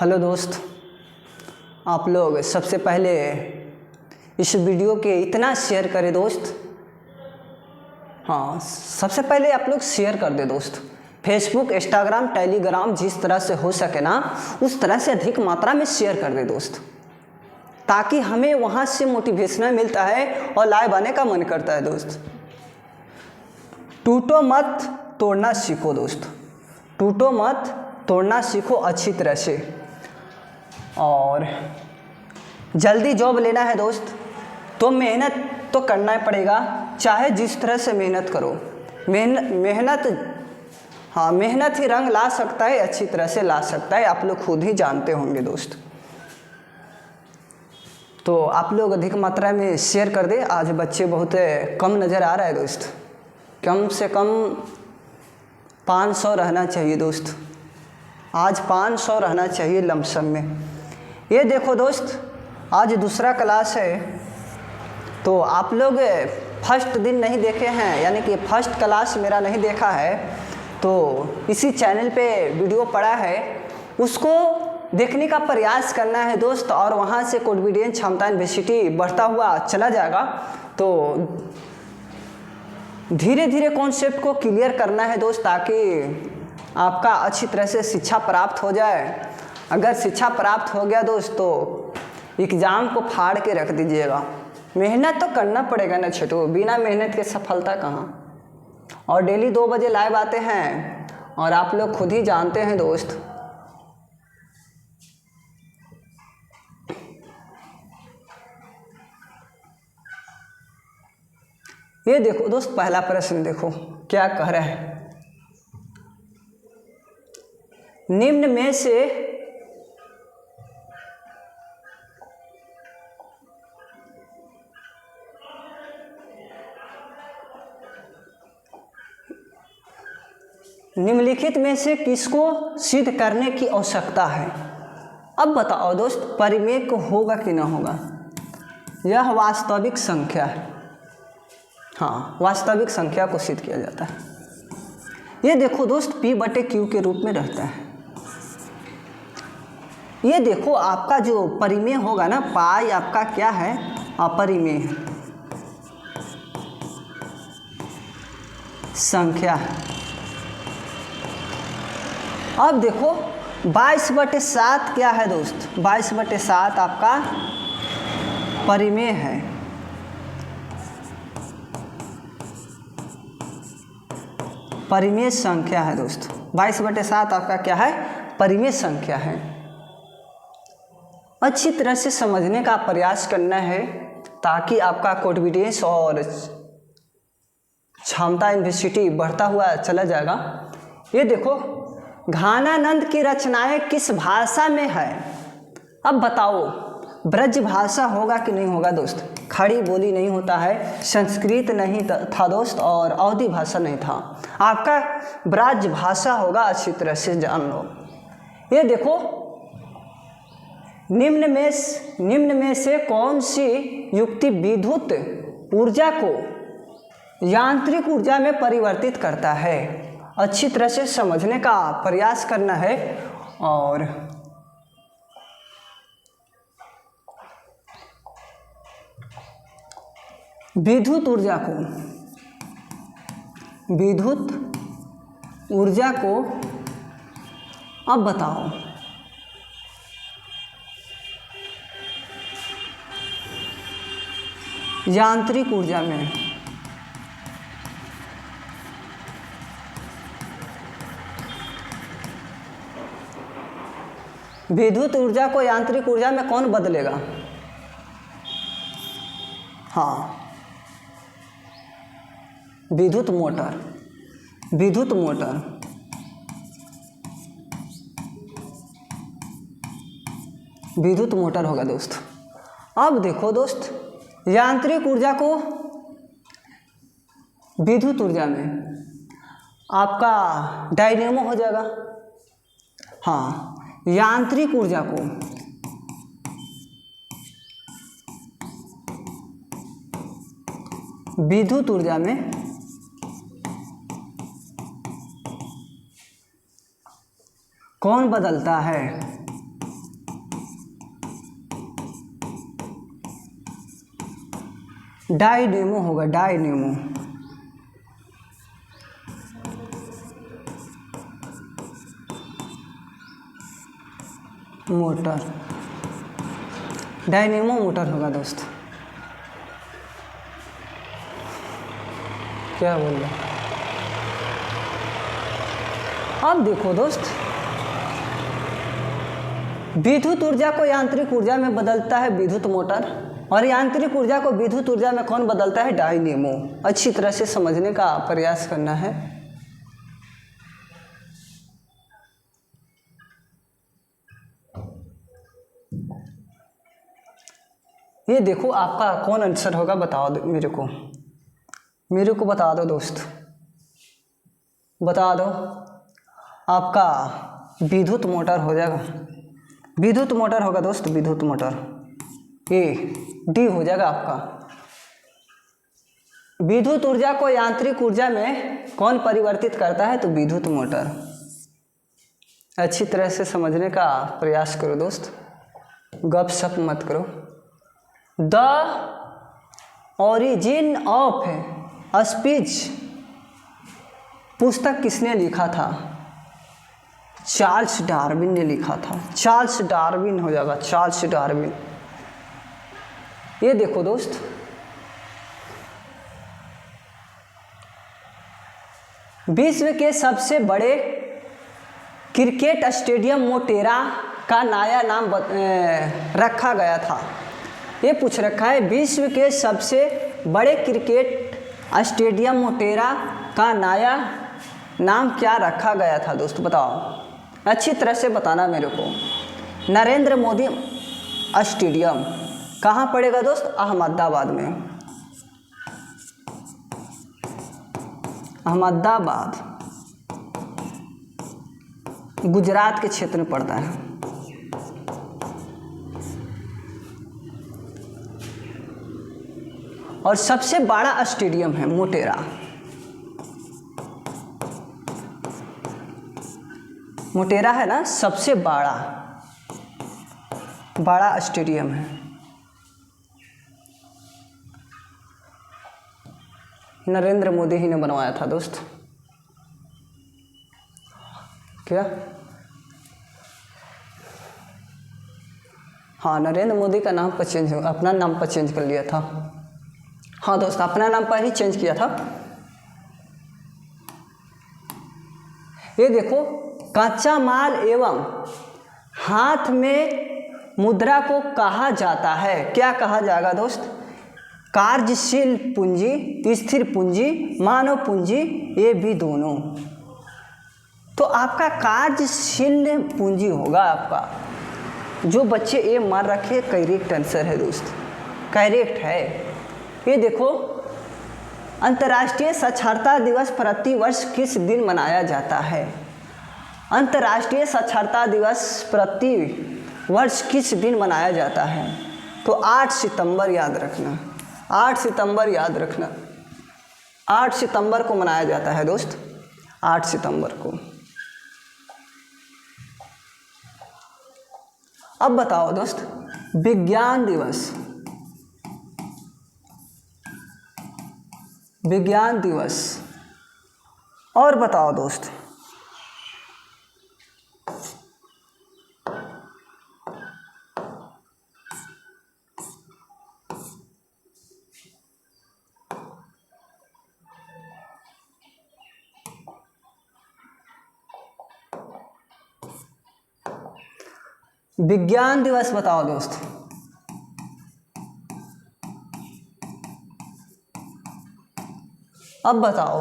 Hello दोस्त, आप लोग सबसे पहले इस वीडियो के इतना शेयर करें दोस्त। हाँ, सबसे पहले आप लोग शेयर कर दे दोस्त। फेसबुक, इंस्टाग्राम, टेलीग्राम जिस तरह से हो सके ना उस तरह से अधिक मात्रा में शेयर कर दे दोस्त, ताकि हमें वहाँ से मोटिवेशन मिलता है और लाइव आने का मन करता है दोस्त। टूटो मत, तोड़ना सीखो दोस्त। टूटो मत, तोड़ना सीखो अच्छी तरह से। और जल्दी जॉब लेना है दोस्त तो मेहनत तो करना ही पड़ेगा, चाहे जिस तरह से मेहनत करो। मेहनत ही रंग ला सकता है, अच्छी तरह से ला सकता है, आप लोग खुद ही जानते होंगे दोस्त। तो आप लोग अधिक मात्रा में शेयर कर दे। आज बच्चे बहुत कम नज़र आ रहा है दोस्त, कम से कम 500 रहना चाहिए दोस्त। आज 500 रहना चाहिए लमसम में। ये देखो दोस्त, आज दूसरा क्लास है, तो आप लोग फर्स्ट दिन नहीं देखे हैं, यानी कि फर्स्ट क्लास मेरा नहीं देखा है, तो इसी चैनल पे वीडियो पड़ा है, उसको देखने का प्रयास करना है दोस्त। और वहाँ से कॉन्फिडेंस, क्षमता, एबिलिटी बढ़ता हुआ चला जाएगा। तो धीरे धीरे कॉन्सेप्ट को क्लियर करना है दोस्त, ताकि आपका अच्छी तरह से शिक्षा प्राप्त हो जाए। अगर शिक्षा प्राप्त हो गया दोस्त तो एग्ज़ाम को फाड़ के रख दीजिएगा। मेहनत तो करना पड़ेगा ना छोटो, बिना मेहनत के सफलता कहाँ। और डेली 2 बजे लाइव आते हैं और आप लोग खुद ही जानते हैं दोस्त। ये देखो दोस्त, पहला प्रश्न देखो क्या कह रहा है। निम्न में से निम्नलिखित में से किसको सिद्ध करने की आवश्यकता है। अब बताओ दोस्त, परिमेय को होगा कि ना होगा। यह वास्तविक संख्या है। हाँ, वास्तविक संख्या को सिद्ध किया जाता है। ये देखो दोस्त, P/Q के रूप में रहता है। ये देखो आपका जो परिमेय होगा ना, पाई आपका क्या है, अपरिमेय संख्या है। अब देखो 22/7 क्या है दोस्त, 22/7 आपका परिमेय है। परिमेय संख्या है दोस्त। 22/7 आपका क्या है, परिमेय संख्या है। अच्छी तरह से समझने का प्रयास करना है, ताकि आपका कॉन्फिडेंस और क्षमता, एबिलिटी बढ़ता हुआ चला जाएगा। ये देखो, घानानंद की रचनाएं किस भाषा में है। अब बताओ, ब्रज भाषा होगा कि नहीं होगा दोस्त। खड़ी बोली नहीं होता है, संस्कृत नहीं था दोस्त, और अवधी भाषा नहीं था, आपका ब्रज भाषा होगा। अच्छी तरह से जान लो। ये देखो, निम्न में से कौन सी युक्ति विद्युत ऊर्जा को यांत्रिक ऊर्जा में परिवर्तित करता है। अच्छी तरह से समझने का प्रयास करना है। और विद्युत ऊर्जा को अब बताओ, यांत्रिक ऊर्जा में विद्युत ऊर्जा को यांत्रिक ऊर्जा में कौन बदलेगा। हाँ, विद्युत मोटर होगा दोस्त। अब देखो दोस्त, यांत्रिक ऊर्जा को विद्युत ऊर्जा में आपका डायनेमो हो जाएगा। हाँ, यांत्रिक ऊर्जा को विद्युत ऊर्जा में कौन बदलता है। डायनेमो होगा, डायनेमो। मोटर, डायनेमो मोटर होगा दोस्त। क्या बोल रहे हैं? अब देखो दोस्त, विद्युत ऊर्जा को यांत्रिक ऊर्जा में बदलता है विद्युत मोटर, और यांत्रिक ऊर्जा को विद्युत ऊर्जा में कौन बदलता है? डायनेमो। अच्छी तरह से समझने का प्रयास करना है। ये देखो आपका कौन आंसर होगा, बताओ मेरे को बता दो दोस्त, बता दो। आपका विद्युत मोटर हो जाएगा, विद्युत मोटर होगा दोस्त, विद्युत मोटर। ए डी हो जाएगा आपका। विद्युत ऊर्जा को यांत्रिक ऊर्जा में कौन परिवर्तित करता है? तो विद्युत मोटर। अच्छी तरह से समझने का प्रयास करो दोस्त, गपशप मत करो। द ओरिजिन ऑफ स्पीच पुस्तक किसने लिखा था? चार्ल्स डार्विन ने लिखा था। चार्ल्स डार्विन हो जाएगा, चार्ल्स डार्विन। ये देखो दोस्त, विश्व के सबसे बड़े क्रिकेट स्टेडियम मोटेरा का नया नाम रखा गया था। ये पूछ रखा है, विश्व के सबसे बड़े क्रिकेट स्टेडियम मोटेरा का नया नाम क्या रखा गया था दोस्त? बताओ, अच्छी तरह से बताना मेरे को। नरेंद्र मोदी स्टेडियम कहाँ पड़ेगा दोस्त? अहमदाबाद में, अहमदाबाद गुजरात के क्षेत्र में पड़ता है। और सबसे बड़ा स्टेडियम है मोटेरा। मोटेरा है ना, सबसे बड़ा स्टेडियम है। नरेंद्र मोदी ही ने बनवाया था दोस्त। क्या? हाँ, नरेंद्र मोदी का नाम पर चेंज, अपना नाम पर चेंज कर लिया था। हाँ दोस्त, अपना नाम पर ही चेंज किया था। ये देखो, कच्चा माल एवं हाथ में मुद्रा को कहा जाता है, क्या कहा जाएगा दोस्त? कार्यशील पूंजी, स्थिर पूंजी, मानव पूंजी, ये भी दोनों। तो आपका कार्यशील पूंजी होगा आपका। जो बच्चे ए मार रखे, करेक्ट आंसर है दोस्त, करेक्ट है। ये देखो, अंतर्राष्ट्रीय साक्षरता दिवस प्रतिवर्ष किस दिन मनाया जाता है? अंतर्राष्ट्रीय साक्षरता दिवस प्रति वर्ष किस दिन मनाया जाता है? तो 8 सितंबर याद रखना, 8 सितंबर याद रखना। 8 सितंबर को मनाया जाता है दोस्त, 8 सितंबर को। अब बताओ दोस्त, विज्ञान दिवस, विज्ञान दिवस और बताओ दोस्त। विज्ञान दिवस बताओ दोस्त। अब बताओ,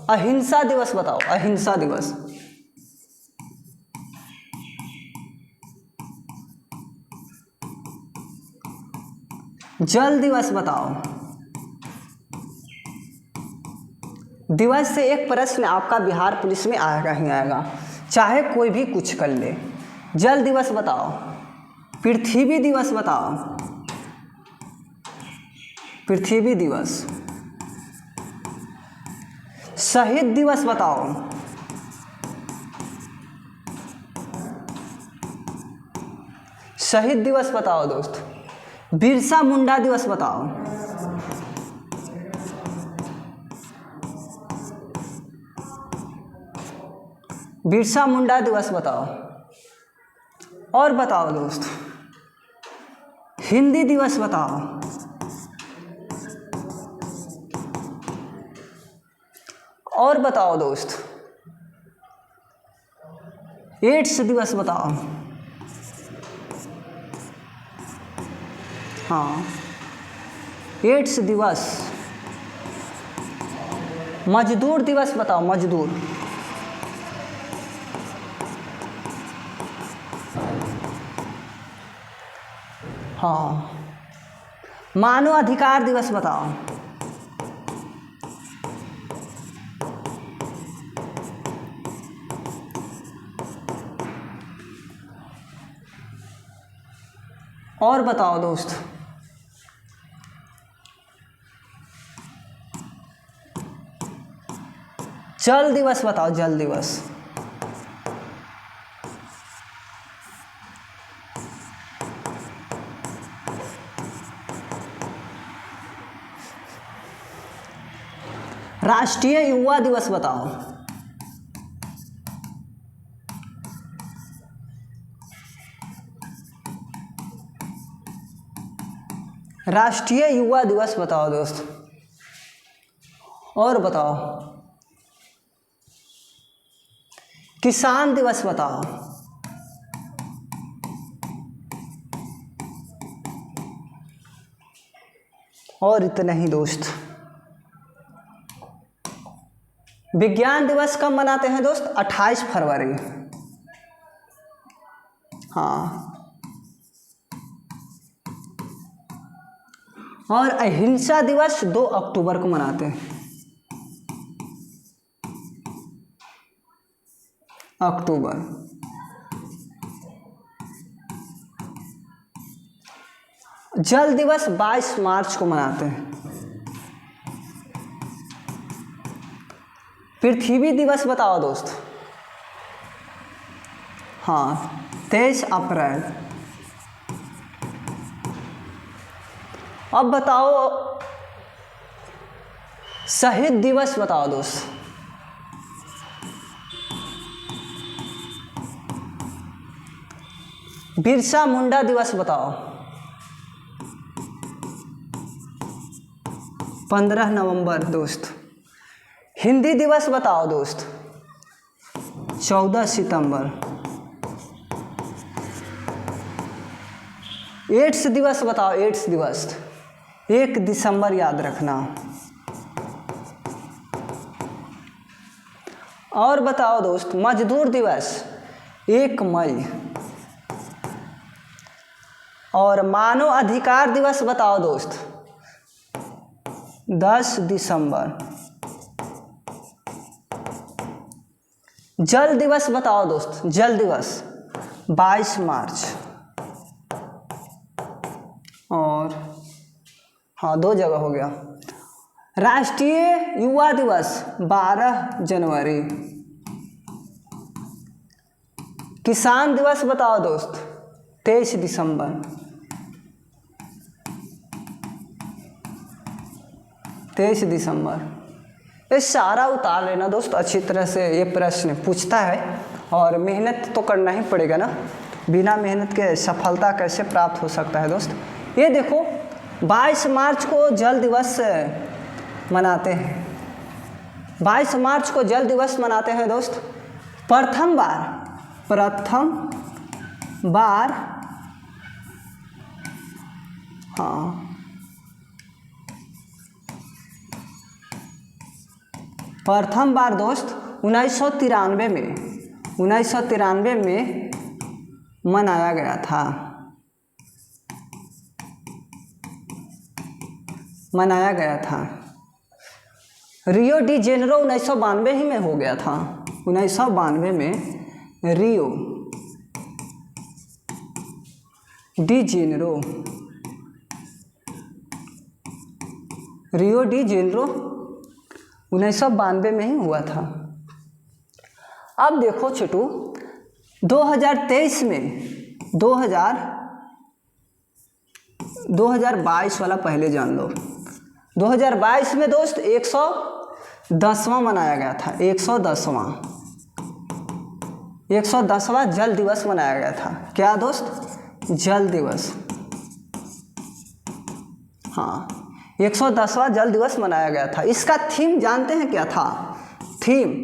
अहिंसा दिवस बताओ, अहिंसा दिवस। जल दिवस बताओ। दिवस से एक प्रश्न आपका बिहार पुलिस में आएगा ही आएगा, चाहे कोई भी कुछ कर ले। जल दिवस बताओ। पृथ्वी दिवस बताओ, पृथ्वी दिवस। शहीद दिवस बताओ। शहीद दिवस बताओ दोस्त। बिरसा मुंडा दिवस बताओ। बिरसा मुंडा दिवस बताओ। और बताओ दोस्त, हिंदी दिवस बताओ। और बताओ दोस्त, एड्स दिवस बताओ। हाँ, एड्स दिवस। मजदूर दिवस बताओ, मजदूर। हाँ, मानव अधिकार दिवस बताओ। और बताओ दोस्त, जल दिवस बताओ, जल दिवस। राष्ट्रीय युवा दिवस बताओ। राष्ट्रीय युवा दिवस बताओ दोस्त। और बताओ, किसान दिवस बताओ। और इतना ही दोस्त। विज्ञान दिवस कब मनाते हैं दोस्त? 28 फरवरी। हाँ, और अहिंसा दिवस 2 अक्टूबर को मनाते हैं। अक्टूबर। जल दिवस 22 मार्च को मनाते हैं। पृथ्वी दिवस बताओ दोस्त। हाँ, 23 अप्रैल। अब बताओ, शहीद दिवस बताओ दोस्त। बिरसा मुंडा दिवस बताओ। 15 नवंबर दोस्त। हिंदी दिवस बताओ दोस्त। 14 सितंबर। एड्स दिवस बताओ, एड्स दिवस 1 दिसंबर याद रखना। और बताओ दोस्त, मजदूर दिवस 1 मई। और मानव अधिकार दिवस बताओ दोस्त, 10 दिसंबर। जल दिवस बताओ दोस्त, जल दिवस 22 मार्च। और हाँ, 2 जगह हो गया। राष्ट्रीय युवा दिवस 12 जनवरी। किसान दिवस बताओ दोस्त, 23 दिसंबर। 23 दिसंबर। ये सारा उतार लेना दोस्त, अच्छी तरह से ये प्रश्न पूछता है और मेहनत तो करना ही पड़ेगा ना। बिना मेहनत के सफलता कैसे प्राप्त हो सकता है दोस्त। ये देखो, 22 मार्च को जल दिवस मनाते हैं। 22 मार्च को जल दिवस मनाते हैं दोस्त। प्रथम बार हाँ, प्रथम बार दोस्त 1993 में मनाया गया था। रियो डी जेनेरो 1992 ही में हो गया था। 1992 में रियो डी जेनेरो 1992 में ही हुआ था। अब देखो छोटू, 2023 में 2022 वाला पहले जान लो। 2022 में दोस्त 110वां मनाया गया था। 110वां 110वां जल दिवस मनाया गया था। क्या दोस्त? जल दिवस। हाँ, 110वां जल दिवस मनाया गया था। इसका थीम जानते हैं क्या था? थीम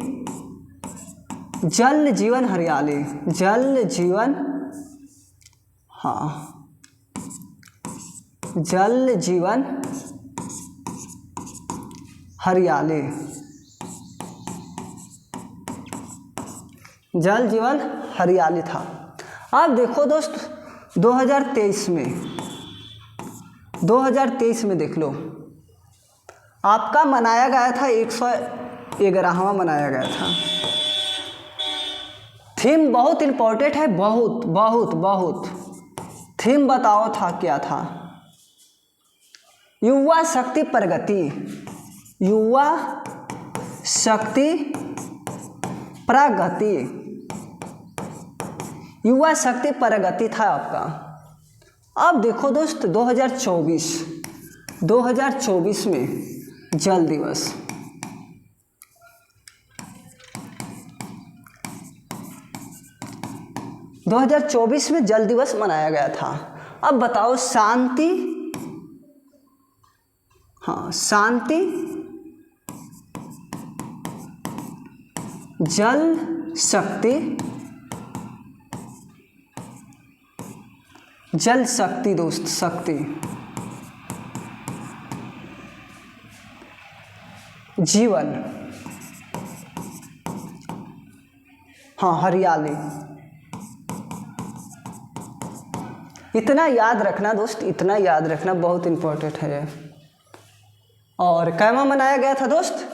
जल जीवन हरियाली। जल जीवन, हाँ, जल जीवन हरियाली। जल जीवन हरियाली था। अब देखो दोस्त 2023 में देख लो, आपका मनाया गया था 111वां मनाया गया था। थीम बहुत इम्पोर्टेंट है, बहुत बहुत बहुत। थीम बताओ था क्या था? युवा शक्ति प्रगति। युवा शक्ति प्रगति। युवा शक्ति प्रगति था आपका। अब देखो दोस्त 2024 में जल दिवस। – 2024 में जल दिवस मनाया गया था। अब बताओ शांति, हाँ, शांति, जल शक्ति, जल शक्ति दोस्त, शक्ति, जीवन, हाँ, हरियाली। इतना याद रखना दोस्त, इतना याद रखना, बहुत इम्पोर्टेंट है ये। और कैमा मनाया गया था दोस्त?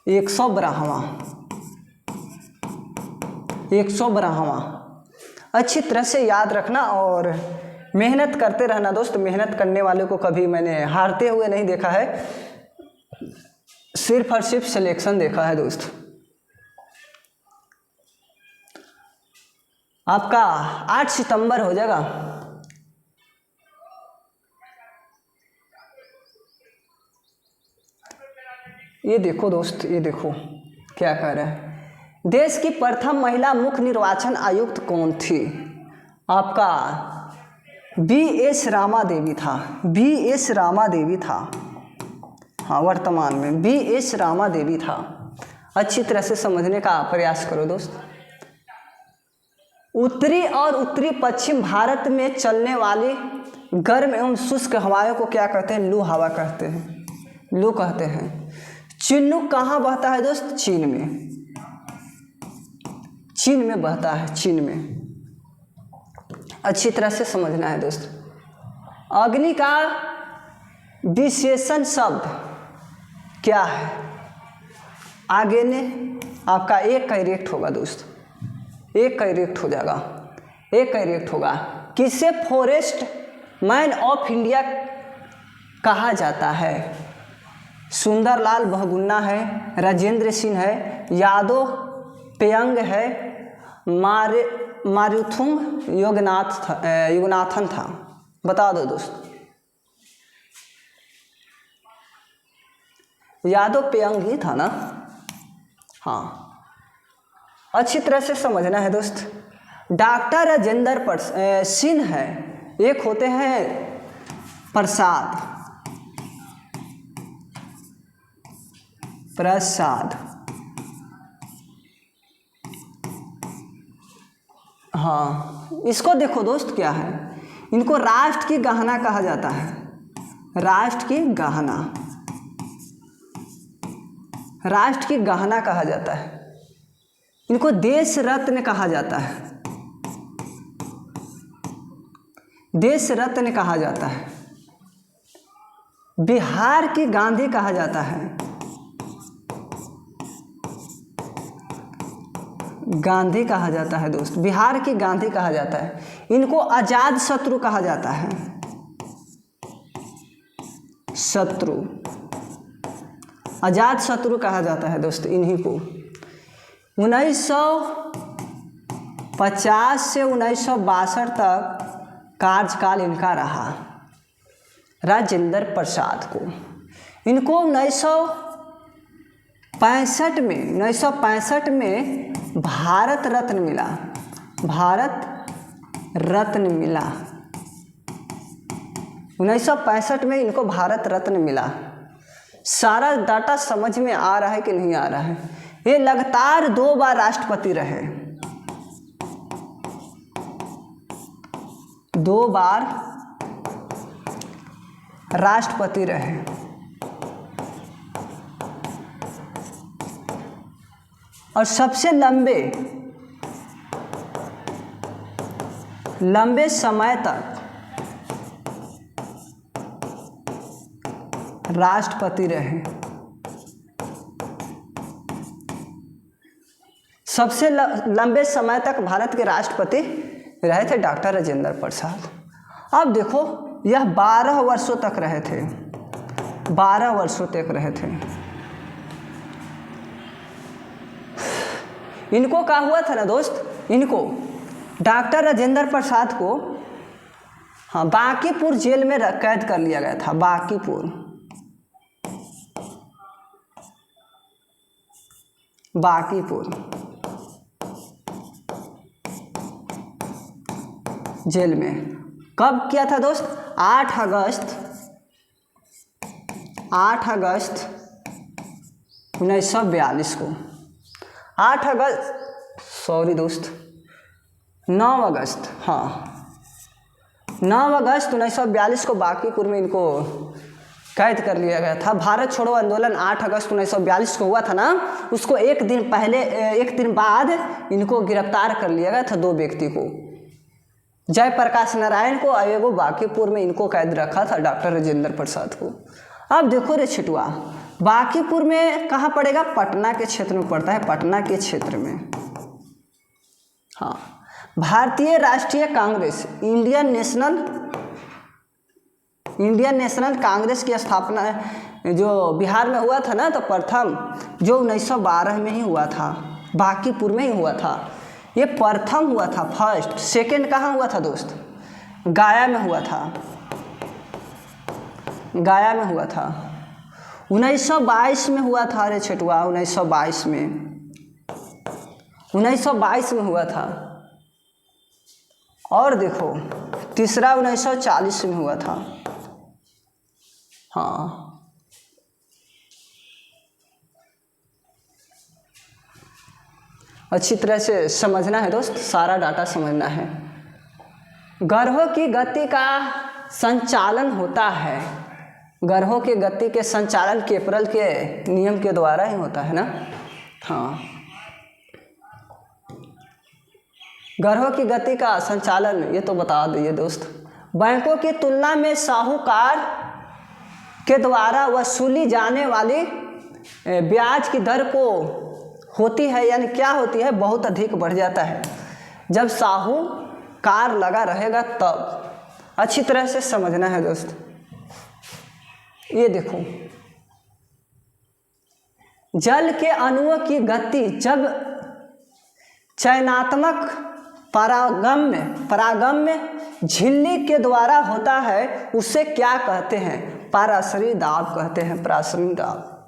112वां। 112वां। अच्छी तरह से याद रखना और मेहनत करते रहना दोस्त। मेहनत करने वाले को कभी मैंने हारते हुए नहीं देखा है, सिर्फ और सिर्फ सिलेक्शन देखा है दोस्त। आपका 8 सितंबर हो जाएगा। ये देखो दोस्त, ये देखो क्या कह रहा है। देश की प्रथम महिला मुख्य निर्वाचन आयुक्त कौन थी? आपका BS रामा देवी था। BS रामा देवी था, हाँ, वर्तमान में BS रामा देवी था। अच्छी तरह से समझने का प्रयास करो दोस्त। उत्तरी और उत्तरी पश्चिम भारत में चलने वाली गर्म एवं शुष्क हवाओं को क्या कहते हैं? लू हवा कहते हैं, लू कहते हैं। चिन्नुक कहाँ बहता है दोस्त? चीन में। चीन में बहता है, चीन में। अच्छी तरह से समझना है दोस्त। अग्नि का विशेषण शब्द क्या है? आगे ने आपका एक करेक्ट होगा दोस्त, एक करेक्ट हो जाएगा, एक करेक्ट होगा। किसे फॉरेस्ट मैन ऑफ इंडिया कहा जाता है? सुंदरलाल बहुगुणा है, राजेंद्र सिंह है, यादव पेयंग है, मारुथुंग योगनाथन था। बता दो दोस्त। यादव पेयंग ही था ना? हाँ, अच्छी तरह से समझना है दोस्त। डॉक्टर राजेंद्र सिंह है, एक होते हैं प्रसाद, हाँ, इसको देखो दोस्त क्या है। इनको राष्ट्र की गहना कहा जाता है, राष्ट्र की गहना, राष्ट्र की गहना कहा जाता है। इनको देश रत्न कहा जाता है, देश रत्न कहा जाता है। बिहार की गांधी कहा जाता है, गांधी कहा जाता है दोस्त, बिहार की गांधी कहा जाता है। इनको आजाद शत्रु कहा जाता है, शत्रु, आजाद शत्रु कहा जाता है दोस्त इन्हीं को। 1950 से 1962 तक कार्यकाल इनका रहा, राजेंद्र प्रसाद को। इनको 1965 में भारत रत्न मिला, भारत रत्न मिला। 1965 में इनको भारत रत्न मिला। सारा डाटा समझ में आ रहा है कि नहीं आ रहा है? ये लगातार 2 बार राष्ट्रपति रहे, 2 बार राष्ट्रपति रहे। और सबसे लंबे समय तक राष्ट्रपति रहे। सबसे लंबे समय तक भारत के राष्ट्रपति रहे थे डॉक्टर राजेंद्र प्रसाद। अब देखो, यह 12 वर्षों तक रहे थे, 12 वर्षों तक रहे थे। इनको क्या हुआ था ना दोस्त, इनको डॉक्टर राजेंद्र प्रसाद को बांकीपुर जेल में कैद कर लिया गया था। बांकीपुर जेल में कब किया था दोस्त? 8 अगस्त 1942 को। 8 अगस्त, सॉरी दोस्त, 9 अगस्त, हाँ 9 अगस्त 1942 को बांकीपुर में इनको कैद कर लिया गया था। भारत छोड़ो आंदोलन 8 अगस्त 1942 को हुआ था ना, उसको एक दिन बाद इनको गिरफ्तार कर लिया गया था, 2 व्यक्ति को, जयप्रकाश नारायण को और एगो बांकीपुर में इनको कैद रखा था डॉक्टर राजेंद्र प्रसाद को। अब देखो रे छिटुआ, बांकीपुर में कहाँ पड़ेगा? पटना के क्षेत्र में पड़ता है, पटना के क्षेत्र में। हाँ, भारतीय राष्ट्रीय कांग्रेस, इंडियन नेशनल कांग्रेस की स्थापना जो बिहार में हुआ था ना, तो प्रथम जो 1912 में ही हुआ था, बांकीपुर में ही हुआ था। ये प्रथम हुआ था, फर्स्ट। सेकंड कहाँ हुआ था दोस्त? गया में हुआ था, गया में हुआ था। 1922 में हुआ था रे छेटुआ, 1922 में हुआ था। और देखो, तीसरा 1940 में हुआ था। हाँ, अच्छी तरह से समझना है दोस्त, सारा डाटा समझना है। ग्रहों की गति का संचालन होता है, ग्रहों की गति के संचालन केपरल के नियम के द्वारा ही होता है ना। हाँ, ग्रहों की गति का संचालन ये तो बता दिए दोस्त। बैंकों की तुलना में साहूकार के द्वारा वसूली जाने वाली ब्याज की दर को होती है, यानी क्या होती है, बहुत अधिक बढ़ जाता है। जब साहूकार लगा रहेगा तब अच्छी तरह से समझना है दोस्त। ये देखो, जल के अणुओं की गति जब चयनात्मक परागम्य झिल्ली के द्वारा होता है, उसे क्या कहते हैं? पराशरी दाब कहते हैं, पराशरी दाब।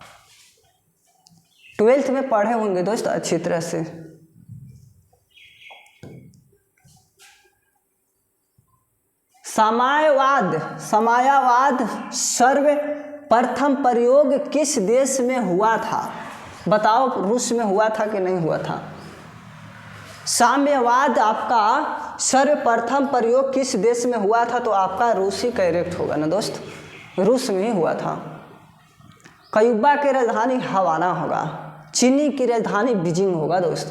12th में पढ़े होंगे दोस्त अच्छी तरह से। साम्यवाद सर्वप्रथम प्रयोग किस देश में हुआ था? बताओ, रूस में हुआ था कि नहीं हुआ था? साम्यवाद आपका सर्वप्रथम प्रयोग किस देश में हुआ था? तो आपका रूस ही करेक्ट होगा ना दोस्त, रूस में ही हुआ था। क्यूबा की राजधानी हवाना होगा, चीनी की राजधानी बीजिंग होगा दोस्त।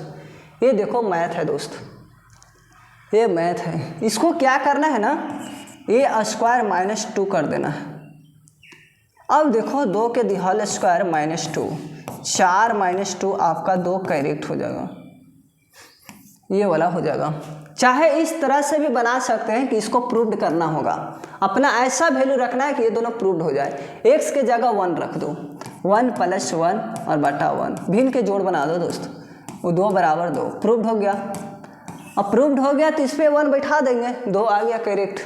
ये देखो मैथ है दोस्त, ये मैथ है। इसको क्या करना है ना, a² - 2 कर देना है। अब देखो 2 के दिहाल स्क्वायर -2, 4 - 2 आपका 2 करेक्ट हो जाएगा, ये वाला हो जाएगा। चाहे इस तरह से भी बना सकते हैं कि इसको प्रूव्ड करना होगा, अपना ऐसा वैल्यू रखना है कि ये दोनों प्रूव्ड हो जाए। x के जगह 1 रख दो, 1 + 1 और बटा 1, भिन्न के जोड़ बना दो दोस्त, वो 2 = 2, प्रूव्ड हो गया। अब प्रूव्ड हो गया तो इस पर 1 बैठा देंगे, 2 आ गया करेक्ट।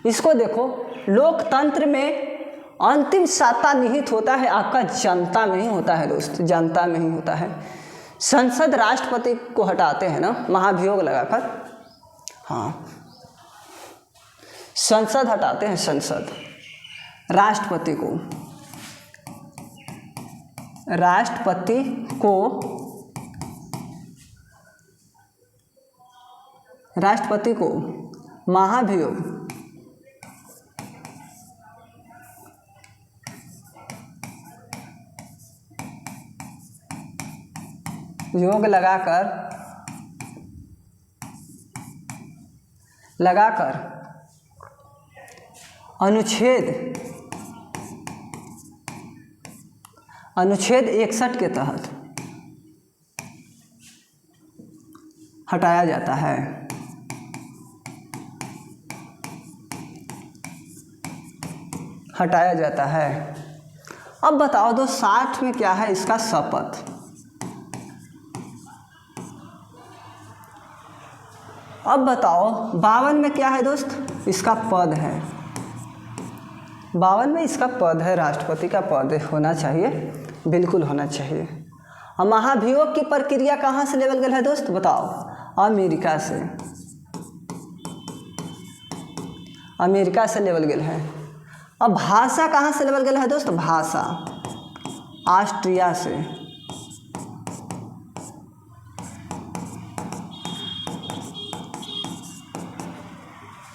इसको देखो, लोकतंत्र में अंतिम सत्ता निहित होता है आपका जनता में ही होता है दोस्त, जनता में ही होता है। संसद राष्ट्रपति को हटाते हैं ना महाभियोग लगाकर, हाँ संसद हटाते हैं, संसद राष्ट्रपति को, राष्ट्रपति को महाभियोग योग लगाकर अनुच्छेद 61 के तहत हटाया जाता है। हटाया जाता है। अब बताओ दोस्त 60 में क्या है इसका शपथ। अब बताओ 52 में क्या है दोस्त, इसका पद है। 52 में इसका पद है, राष्ट्रपति का पद होना चाहिए, बिल्कुल होना चाहिए। और महाभियोग की प्रक्रिया कहाँ से लेवल गया है दोस्त, बताओ। अमेरिका से, अमेरिका से लेवल गया है। अब भाषा कहाँ से लेवल गया है दोस्त, भाषा ऑस्ट्रिया से।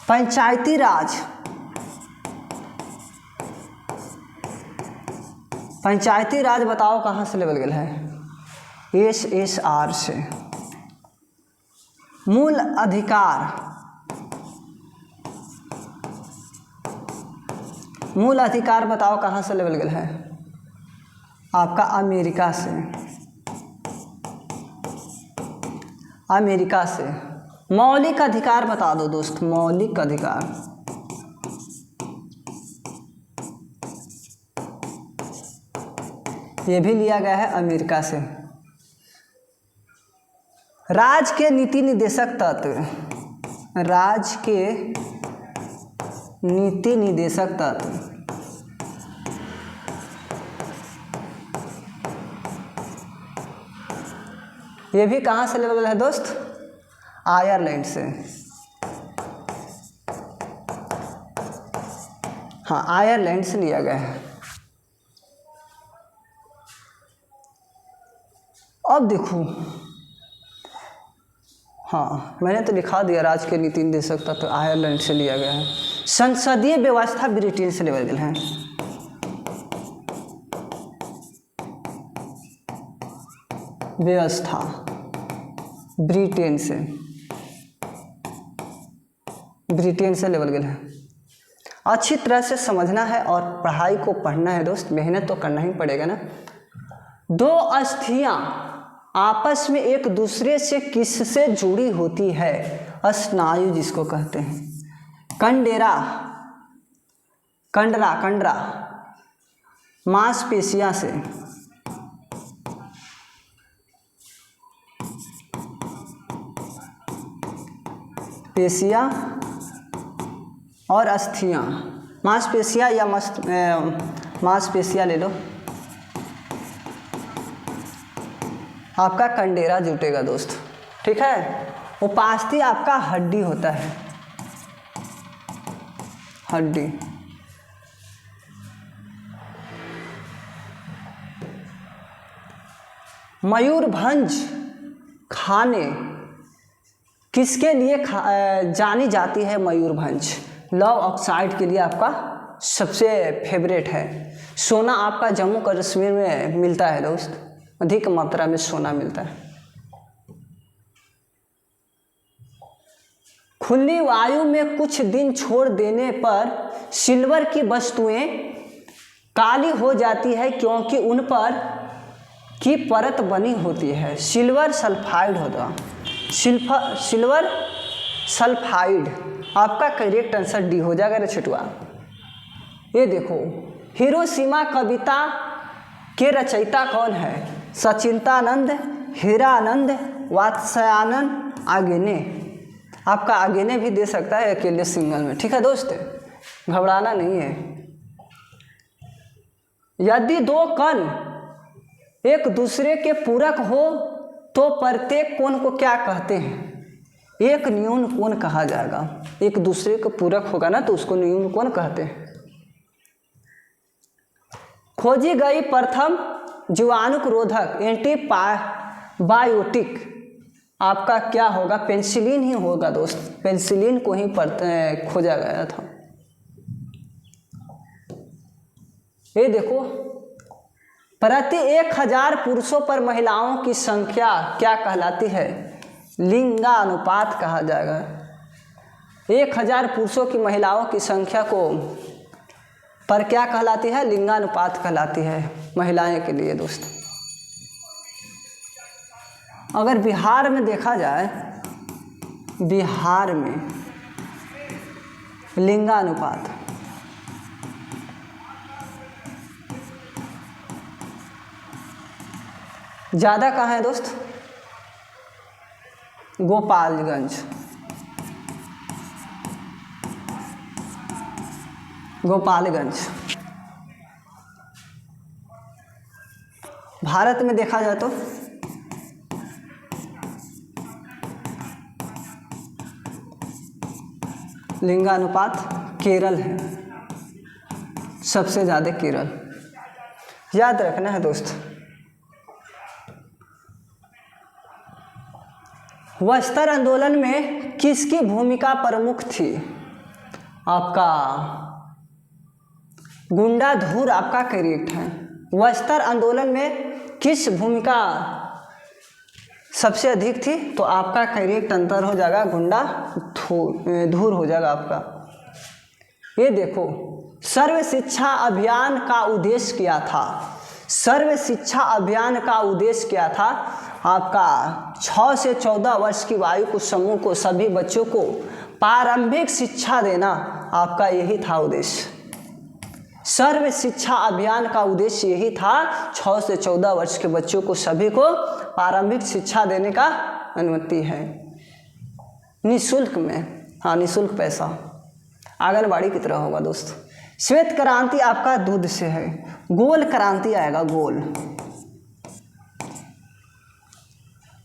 पंचायती राज, पंचायती राज बताओ कहाँ से लेवल गया है, SSR से। मूल अधिकार, मूल अधिकार बताओ कहाँ से लेवल गया है, आपका अमेरिका से, अमेरिका से। मौलिक अधिकार बता दो दोस्त, मौलिक अधिकार, ये भी लिया गया है अमेरिका से। राज्य के नीति निर्देशक तत्व, राज्य के नीति निर्देशक तत्व, ये भी कहाँ से लेवल है दोस्त, आयरलैंड से। हाँ आयरलैंड से लिया गया है। अब देखो, हाँ मैंने तो लिखा दिया, राज्य के नीति निर्देशक तत्व आयरलैंड से लिया गया है। संसदीय व्यवस्था ब्रिटेन से लेवल गया है। व्यवस्था ब्रिटेन से, ब्रिटेन से लेवल गया है। अच्छी तरह से समझना है और पढ़ाई को पढ़ना है दोस्त, मेहनत तो करना ही पड़ेगा ना। दो अस्थियां आपस में एक दूसरे से किससे जुड़ी होती है, स्नायु जिसको कहते हैं। कंडेरा, कंडरा, कंडरा मांसपेशियां से, पेशियां और अस्थियां, मांसपेशियां या मांसपेशियां ले लो, आपका कंडेरा जुटेगा दोस्त, ठीक है। उपास्थि आपका हड्डी होता है, हड्डी। मयूरभंज खाने किसके लिए जानी जाती है, मयूरभंज लव ऑक्साइड के लिए आपका सबसे फेवरेट है। सोना आपका जम्मू कश्मीर में मिलता है दोस्त, अधिक मात्रा में सोना मिलता है। खुली वायु में कुछ दिन छोड़ देने पर सिल्वर की वस्तुएं काली हो जाती है क्योंकि उन पर की परत बनी होती है। सिल्वर सल्फाइड होता, सिल्वर सल्फाइड आपका करेक्ट आंसर डी हो जाएगा रे छुटुआ। ये देखो, हिरोशिमा कविता के रचयिता कौन है, सचिंतानंद, हीरानंद, वात्स्यायन, आगेने। आपका आगेने भी दे सकता है अकेले सिंगल में, ठीक है दोस्त, घबराना नहीं है। यदि दो कण एक दूसरे के पूरक हो तो प्रत्येक कोण को क्या कहते हैं? एक न्यून कोण कहा जाएगा। एक दूसरे को पूरक होगा ना तो उसको न्यून कोण कहते हैं। खोजी गई प्रथम जीवाणुरोधक एंटीबायोटिक आपका क्या होगा? पेनिसिलिन ही होगा दोस्त। पेनिसिलिन को ही खोजा गया था। ये देखो, प्रति 1000 पुरुषों पर महिलाओं की संख्या क्या कहलाती है? लिंगानुपात कहा जाएगा। 1000 पुरुषों की महिलाओं की संख्या को पर क्या कहलाती है? लिंगानुपात कहलाती है महिलाएं के लिए दोस्त। अगर बिहार में देखा जाए, बिहार में लिंगानुपात ज़्यादा कहाँ है दोस्त? गोपालगंज। गोपालगंज भारत में देखा जाए तो लिंगानुपात केरल है, सबसे ज़्यादा केरल। याद रखना है दोस्त। वस्त्र आंदोलन में किसकी भूमिका प्रमुख थी? आपका गुंडाधुर आपका करेक्ट है। वस्त्र आंदोलन में किस भूमिका सबसे अधिक थी? तो आपका करेक्ट आंसर हो जाएगा गुंडाधुर हो जाएगा आपका। ये देखो, सर्व शिक्षा अभियान का उद्देश्य क्या था? सर्व शिक्षा अभियान का उद्देश्य क्या था? आपका 6 से 14 वर्ष की आयु को समूह को सभी बच्चों को प्रारंभिक शिक्षा देना, आपका यही था उद्देश्य। सर्व शिक्षा अभियान का उद्देश्य यही था, 6 से 14 वर्ष के बच्चों को सभी को प्रारंभिक शिक्षा देने का अनुमति है, निःशुल्क में। हाँ, निःशुल्क पैसा आंगनबाड़ी की तरह होगा दोस्त। श्वेत क्रांति आपका दूध से है। गोल क्रांति आएगा गोल।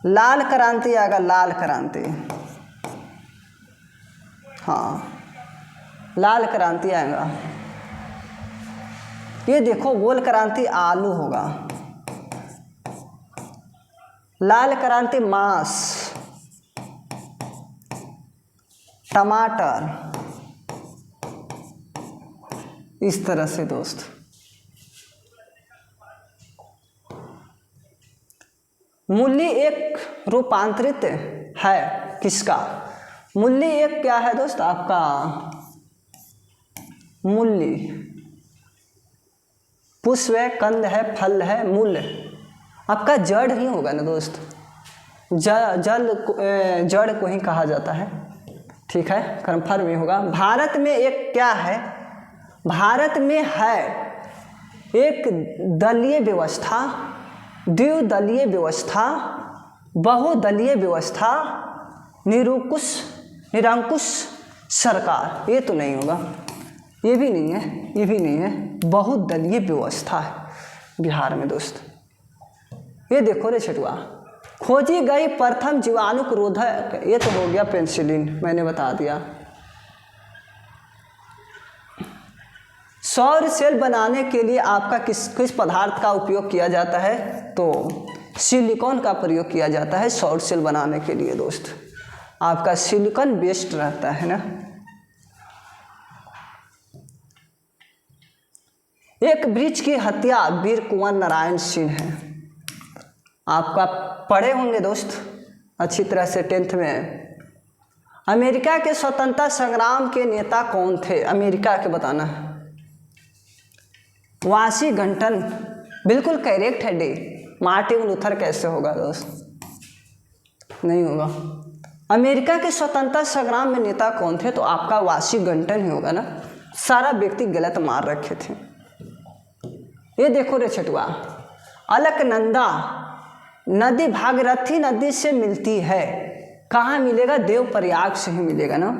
लाल क्रांति आएगा लाल क्रांति। हाँ, लाल क्रांति आएगा। ये देखो, गोल क्रांति आलू होगा, लाल क्रांति मांस, टमाटर, इस तरह से दोस्त। मूल्य एक रूपांतरित है किसका? मूल्य एक क्या है दोस्त? आपका मूल्य पुष्प है, कंद है, फल है, मूल आपका जड़ ही होगा ना दोस्त। जड़ को ही कहा जाता है, ठीक है, कन्फर्म ही होगा। भारत में एक क्या है? भारत में है एक दलीय व्यवस्था, द्विदलीय व्यवस्था, बहुदलीय व्यवस्था, निरंकुश सरकार। ये तो नहीं होगा, ये भी नहीं है, ये भी नहीं है, बहुदलीय व्यवस्था है बिहार में दोस्त। ये देखो रे छटुआ, खोजी गई प्रथम जीवाणुरोधक, ये तो हो गया पेनिसिलिन, मैंने बता दिया। सौर सेल बनाने के लिए आपका किस पदार्थ का उपयोग किया जाता है? तो सिलिकॉन का प्रयोग किया जाता है सौर सेल बनाने के लिए दोस्त। आपका सिलिकॉन बेस्ड रहता है ना। एक वृक्ष की हत्या वीर कुंवर नारायण सिंह है। आपका पढ़े होंगे दोस्त अच्छी तरह से 10th में। अमेरिका के स्वतंत्रता संग्राम के नेता कौन थे? अमेरिका के बताना है। वाशिंगटन, बिल्कुल करेक्ट है डी। मार्टिन लूथर कैसे होगा दोस्त? नहीं होगा। अमेरिका के स्वतंत्रता संग्राम में नेता कौन थे? तो आपका वाशिंगटन ही होगा ना। सारा व्यक्ति गलत मार रखे थे। ये देखो रे छटुआ, अलकनंदा नदी भागीरथी नदी से मिलती है। कहाँ मिलेगा? देवप्रयाग से ही मिलेगा ना।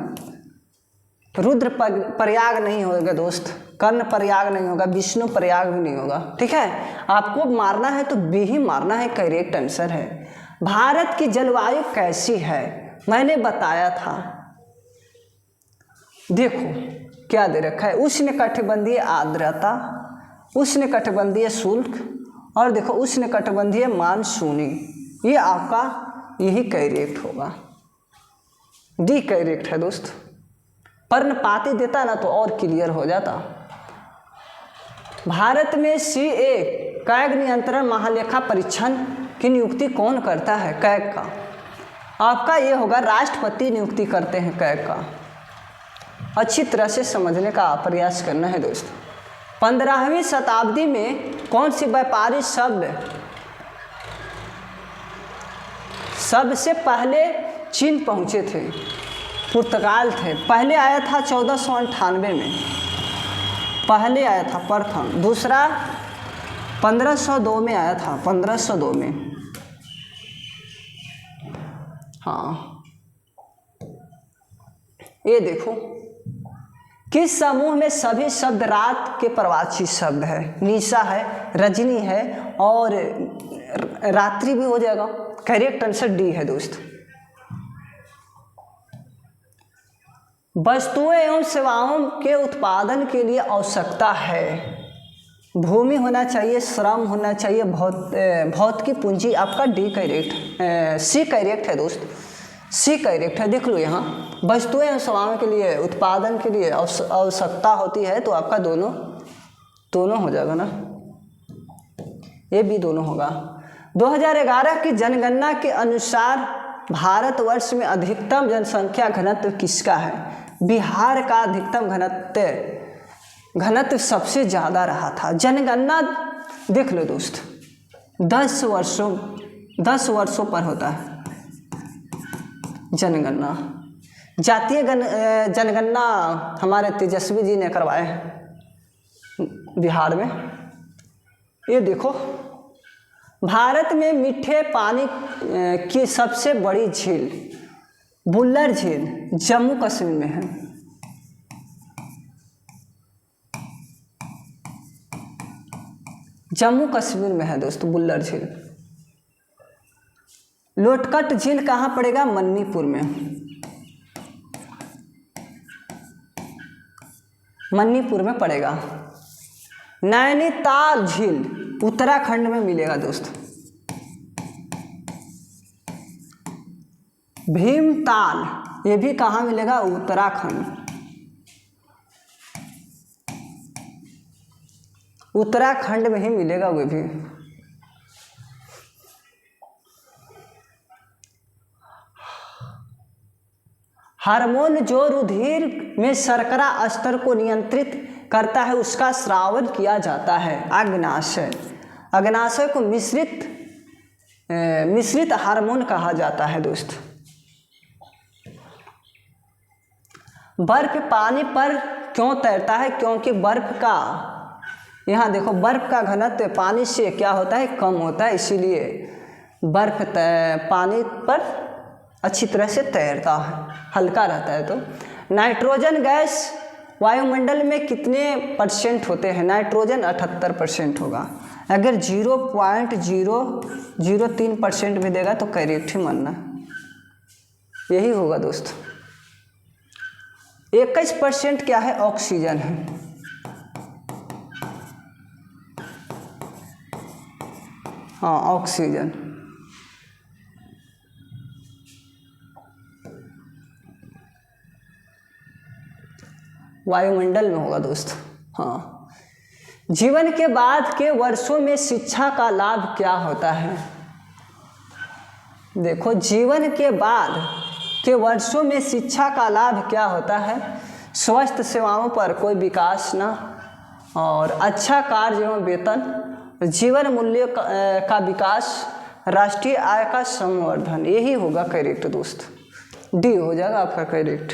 रुद्र प्रयाग नहीं होगा दोस्त। कर्ण प्रयाग नहीं होगा, विष्णु प्रयाग भी नहीं होगा। ठीक है, आपको मारना है तो बी ही मारना है, करेक्ट आंसर है। भारत की जलवायु कैसी है, मैंने बताया था। देखो क्या दे रखा है, उष्णकटिबंधीय आर्द्रता, उष्णकटिबंधीय शुष्क और देखो उष्णकटिबंधीय मानसूनी। ये आपका यही करेक्ट होगा, डी करेक्ट है दोस्त। पर्णपाती देता ना तो और क्लियर हो जाता। भारत में CA कैग नियंत्रण महालेखा परीक्षण की नियुक्ति कौन करता है, कैग का? आपका ये होगा राष्ट्रपति नियुक्ति करते हैं कैग का। अच्छी तरह से समझने का प्रयास करना है दोस्त। 15वीं शताब्दी में कौन सी व्यापारी शब्द सबसे पहले चीन पहुँचे थे? पुर्तगाल थे। पहले आया था 1498 में, पहले आया था प्रथम। दूसरा 1502 में आया था, 1502 में। हाँ, ये देखो किस समूह में सभी शब्द रात के प्रवाची शब्द है? निशा है, रजनी है और रात्रि भी हो जाएगा। करेक्ट आंसर डी है दोस्त। वस्तुएं एवं सेवाओं के उत्पादन के लिए आवश्यकता है, भूमि होना चाहिए, श्रम होना चाहिए, भौतिकी पूंजी। आपका डी करेक्ट, सी करेक्ट है दोस्त, सी करेक्ट है। देख लो यहाँ वस्तुएं एवं सेवाओं के लिए, उत्पादन के लिए आवश्यकता होती है, तो आपका दोनों हो जाएगा ना, ये भी दोनों होगा। 2011 की जनगणना के अनुसार भारतवर्ष में अधिकतम जनसंख्या घनत्व किसका है? बिहार का अधिकतम घनत्व सबसे ज़्यादा रहा था। जनगणना देख लो दोस्त, 10 वर्षों पर होता है जनगणना। जातीय जनगणना हमारे तेजस्वी जी ने करवाए हैं बिहार में। ये देखो भारत में मीठे पानी की सबसे बड़ी झील बुल्लर झील जम्मू कश्मीर में है। जम्मू कश्मीर में है दोस्तों बुल्लर झील। लोटकट झील कहाँ पड़ेगा? मणिपुर में, मणिपुर में पड़ेगा। नैनीताल झील उत्तराखंड में मिलेगा दोस्त। भीमताल ये भी कहाँ मिलेगा? उत्तराखंड, उत्तराखंड में ही मिलेगा वो भी। हार्मोन जो रुधिर में शर्करा स्तर को नियंत्रित करता है उसका स्रावन किया जाता है, अग्नाशय। अग्नाशय को मिश्रित हार्मोन कहा जाता है दोस्त। बर्फ पानी पर क्यों तैरता है? क्योंकि बर्फ का, यहाँ देखो बर्फ का घनत्व पानी से क्या होता है? कम होता है, इसीलिए बर्फ पानी पर अच्छी तरह से तैरता है, हल्का रहता है। तो नाइट्रोजन गैस वायुमंडल में कितने % होते हैं? नाइट्रोजन 78% होगा। अगर 0.003% भी देगा तो करेक्ट ही मानना, यही होगा दोस्त। 21% क्या है? ऑक्सीजन है। हाँ, ऑक्सीजन। वायुमंडल में होगा दोस्त। हाँ, जीवन के बाद के वर्षों में शिक्षा का लाभ क्या होता है? देखो जीवन के बाद के वर्षों में शिक्षा का लाभ क्या होता है? स्वास्थ्य सेवाओं पर कोई विकास ना, और अच्छा कार्य एवं वेतन, जीवन मूल्य का विकास, राष्ट्रीय आय का संवर्धन। यही होगा करेक्ट दोस्त, डी हो जाएगा आपका करेक्ट।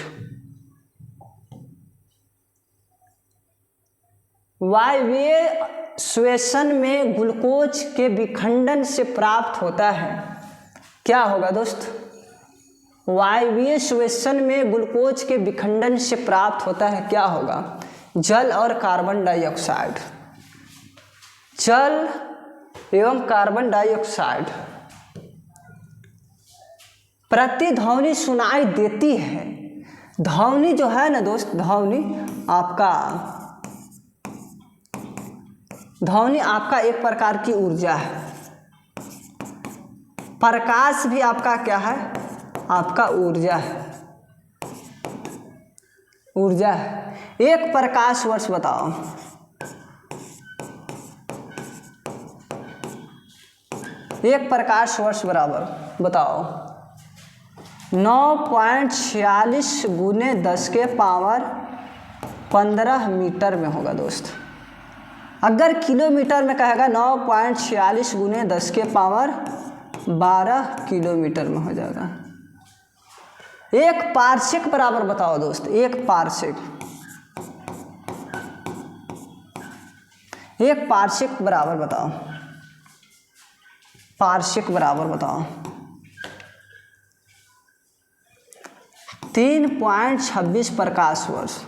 वायवीय श्वसन में ग्लूकोज के विखंडन से प्राप्त होता है, क्या होगा दोस्त? वायवीय श्वसन में ग्लूकोज के विखंडन से प्राप्त होता है, क्या होगा? जल और कार्बन डाइऑक्साइड, जल एवं कार्बन डाइऑक्साइड प्रतिध्वनि सुनाई देती है। ध्वनि जो है ना दोस्त, ध्वनि आपका एक प्रकार की ऊर्जा है। प्रकाश भी आपका क्या है, आपका ऊर्जा है। एक प्रकाश वर्ष बताओ, एक प्रकाश वर्ष बराबर बताओ 9.46 गुने 10 के पावर 15 मीटर में होगा दोस्त। अगर किलोमीटर में कहेगा 9.46 गुने 10 के पावर 12 किलोमीटर में हो जाएगा। एक पारसेक बराबर बताओ दोस्त, एक पारसेक बराबर बताओ, पारसेक बराबर बताओ 3.26 प्रकाश वर्ष।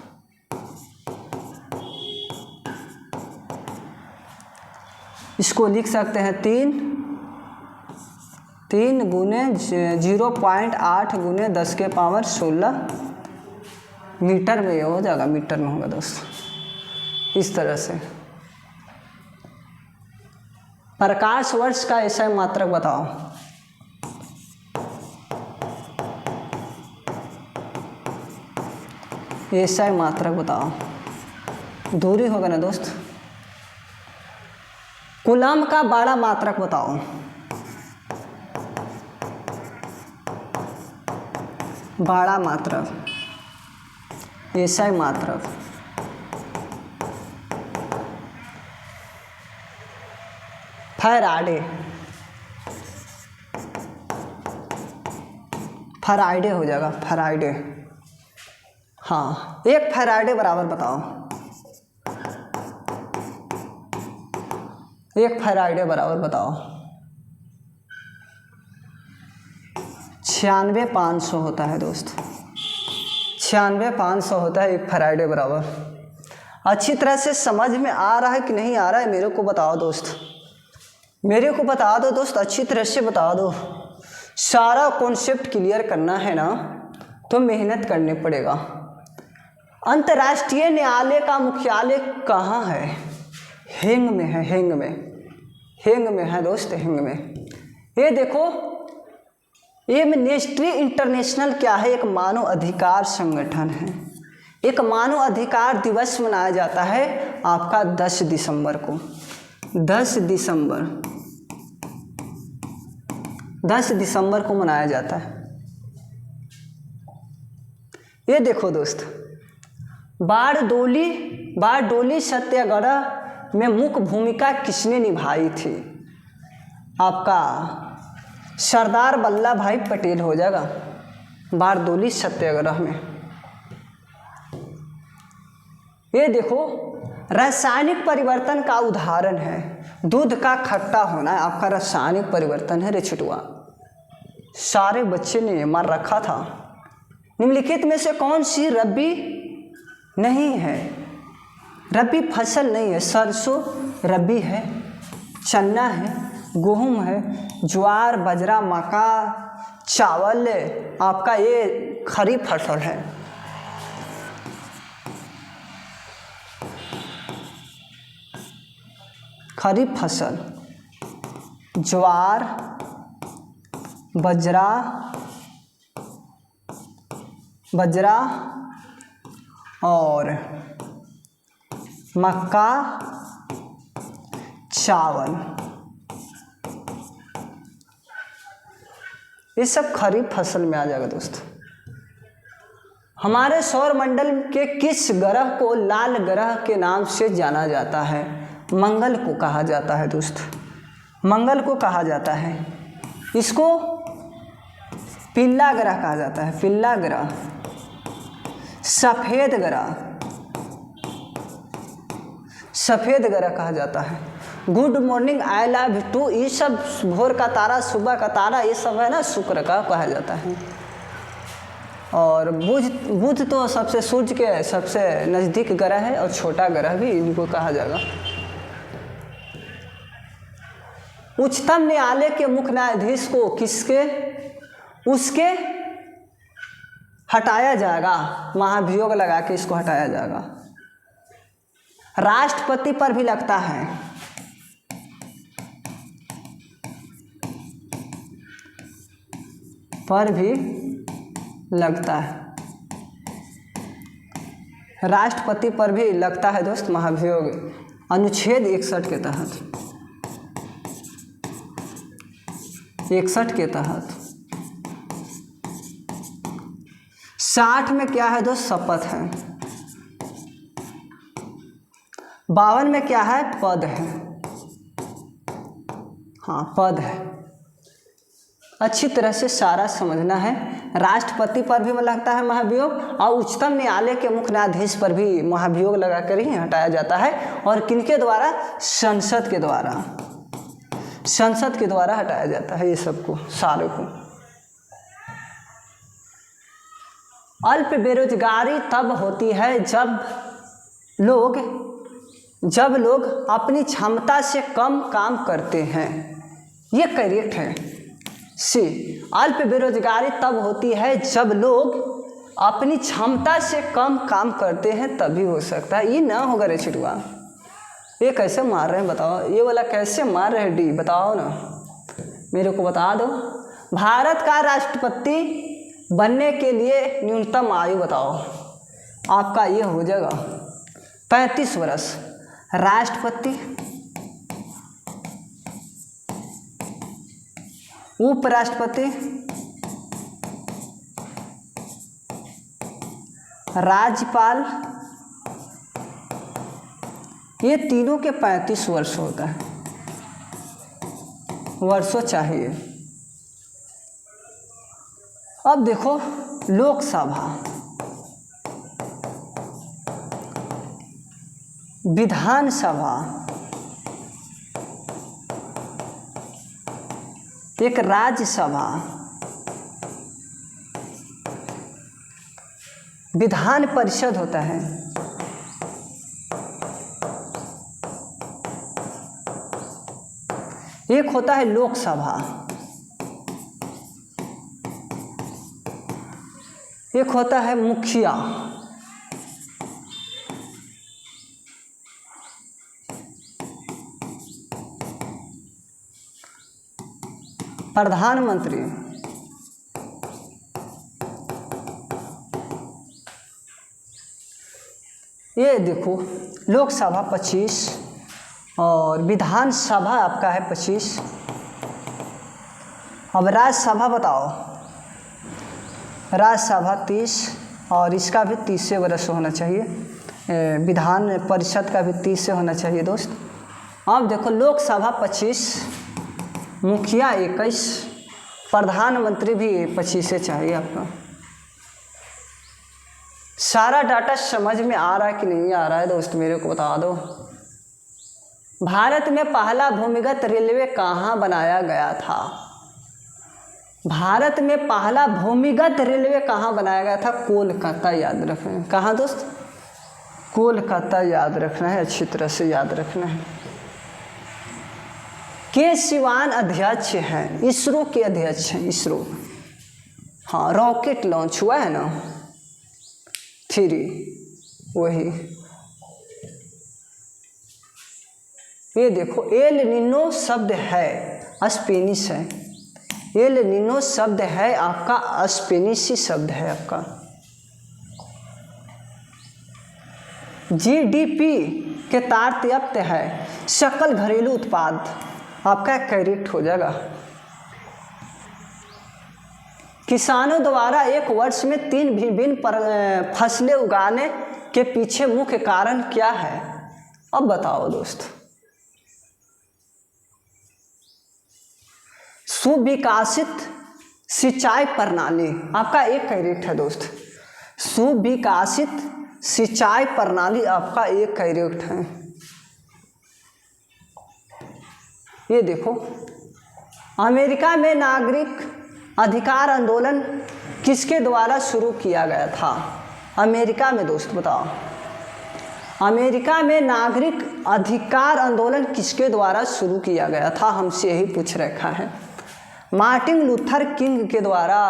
इसको लिख सकते हैं 3 गुने 0.8 गुने 10 के पावर 16 मीटर में ये हो जाएगा, मीटर में होगा दोस्त। इस तरह से प्रकाश वर्ष का ऐसा मात्रक बताओ। ऐसा मात्रक बताओ, दूरी होगा ना दोस्त। कूलम का बड़ा मात्रक बताओ। बड़ा मात्रक, ऐसा मात्रक। फैराडे हो जाएगा, फैराडे। हाँ, एक फैराडे बराबर बताओ, एक फैराडे बराबर बताओ 96,500 होता है दोस्त। 96,500 होता है एक फैराडे बराबर। अच्छी तरह से समझ में आ रहा है कि नहीं आ रहा है मेरे को बताओ दोस्त, मेरे को बता दो दोस्त, अच्छी तरह से बता दो। सारा कॉन्सेप्ट क्लियर करना है ना तो मेहनत करनी पड़ेगा। अंतर्राष्ट्रीय न्यायालय का मुख्यालय कहाँ है? हेंग में है, हेंग में है दोस्त, हेंग में। ये देखो, ये एमनेस्टी इंटरनेशनल क्या है? एक मानव अधिकार संगठन है। एक मानव अधिकार दिवस मनाया जाता है आपका 10 दिसंबर को। 10 दिसंबर को मनाया जाता है। ये देखो दोस्त, बारडोली सत्याग्रह में मुख्य भूमिका किसने निभाई थी? आपका सरदार वल्लभ भाई पटेल हो जाएगा बारडोली सत्याग्रह में। ये देखो, रासायनिक परिवर्तन का उदाहरण है दूध का खट्टा होना, आपका रासायनिक परिवर्तन है रे छुटुआ। सारे बच्चे ने मार रखा था। निम्नलिखित में से कौन सी रबी नहीं है? रबी फसल नहीं है। सरसों रबी है, चना है, गेहूँ है, ज्वार, बाजरा, मक्का, चावल आपका ये खरीफ फसल है। खरीफ फसल ज्वार, बाजरा और मक्का, चावल, ये सब खरीफ फसल में आ जाएगा दोस्त। हमारे सौर मंडल के किस ग्रह को लाल ग्रह के नाम से जाना जाता है? मंगल को कहा जाता है दोस्त, मंगल को कहा जाता है। इसको पीला ग्रह कहा जाता है, पीला ग्रह। सफ़ेद ग्रह कहा जाता है। Good morning, I love you too, ये सब भोर का तारा, सुबह का तारा, ये सब है ना शुक्र का कहा जाता है। और बुध तो सबसे सूर्य के सबसे नज़दीक ग्रह है और छोटा ग्रह भी इनको कहा जाएगा। उच्चतम न्यायालय के मुख्य न्यायाधीश को उसके हटाया जाएगा, महाभियोग लगा के इसको हटाया जाएगा। राष्ट्रपति पर भी लगता है, राष्ट्रपति पर भी लगता है दोस्त महाभियोग, अनुच्छेद 61 के तहत। 61 के तहत 60 में क्या है दोस्त? शपथ है। 52 में क्या है? पद है। हाँ, पद है। अच्छी तरह से सारा समझना है। राष्ट्रपति पर भी लगता है महाभियोग और उच्चतम न्यायालय के मुख्य न्यायाधीश पर भी महाभियोग लगा कर ही हटाया जाता है। और किनके द्वारा? संसद के द्वारा हटाया जाता है ये सबको, सारे को। अल्प बेरोजगारी तब होती है जब लोग अपनी क्षमता से कम काम करते हैं। ये करेक्ट है। सी, अल्प बेरोजगारी तब होती है जब लोग अपनी क्षमता से कम काम करते हैं, तभी हो सकता है। ये ना होगा रे छिटुआ, ये कैसे मार रहे हैं बताओ? ये वाला कैसे मार रहे हैं? डी बताओ ना, मेरे को बता दो। भारत का राष्ट्रपति बनने के लिए न्यूनतम आयु बताओ। आपका ये हो जाएगा 35 वर्ष। राष्ट्रपति, उपराष्ट्रपति, राज्यपाल, ये तीनों के 35 वर्ष होता है, वर्षों चाहिए। अब देखो लोकसभा, विधानसभा, एक राज्यसभा, विधान परिषद होता है, एक होता है लोकसभा, एक होता है मुखिया, प्रधानमंत्री, ये देखो लोकसभा 25 और विधानसभा आपका है 25। अब राज्यसभा बताओ, राज्यसभा 30 और इसका भी 30 से वर्ष होना चाहिए। विधान परिषद का भी 30 से होना चाहिए दोस्त। अब देखो लोकसभा 25, मुखिया 21, प्रधानमंत्री भी 25 से चाहिए आपका। सारा डाटा समझ में आ रहा है कि नहीं आ रहा है दोस्त, मेरे को बता दो। भारत में पहला भूमिगत रेलवे कहाँ बनाया गया था? भारत में पहला भूमिगत रेलवे कहाँ बनाया गया था? कोलकाता। याद रखना है। कहाँ दोस्त? कोलकाता याद रखना है, अच्छी तरह से याद रखना है। के सिवान अध्यक्ष हैं, इसरो के अध्यक्ष हैं, इसरो। हाँ, रॉकेट लॉन्च हुआ है ना 3, वही। ये देखो एल निनो शब्द है, स्पेनिश है। एल निनो शब्द है आपका, स्पेनिशी शब्द है आपका। जीडीपी के तात्पर्य है सकल घरेलू उत्पाद, आपका करेक्ट हो जाएगा। किसानों द्वारा एक वर्ष में 3 विभिन्न फसलें उगाने के पीछे मुख्य कारण क्या है? अब बताओ दोस्त। सुविकसित सिंचाई प्रणाली, आपका एक करेक्ट है दोस्त। सुविकसित सिंचाई प्रणाली आपका एक करेक्ट है। ये देखो अमेरिका में नागरिक अधिकार आंदोलन किसके द्वारा शुरू किया गया था? अमेरिका में दोस्त बताओ, अमेरिका में नागरिक अधिकार आंदोलन किसके द्वारा शुरू किया गया था? हमसे यही पूछ रखा है। मार्टिन लूथर किंग के द्वारा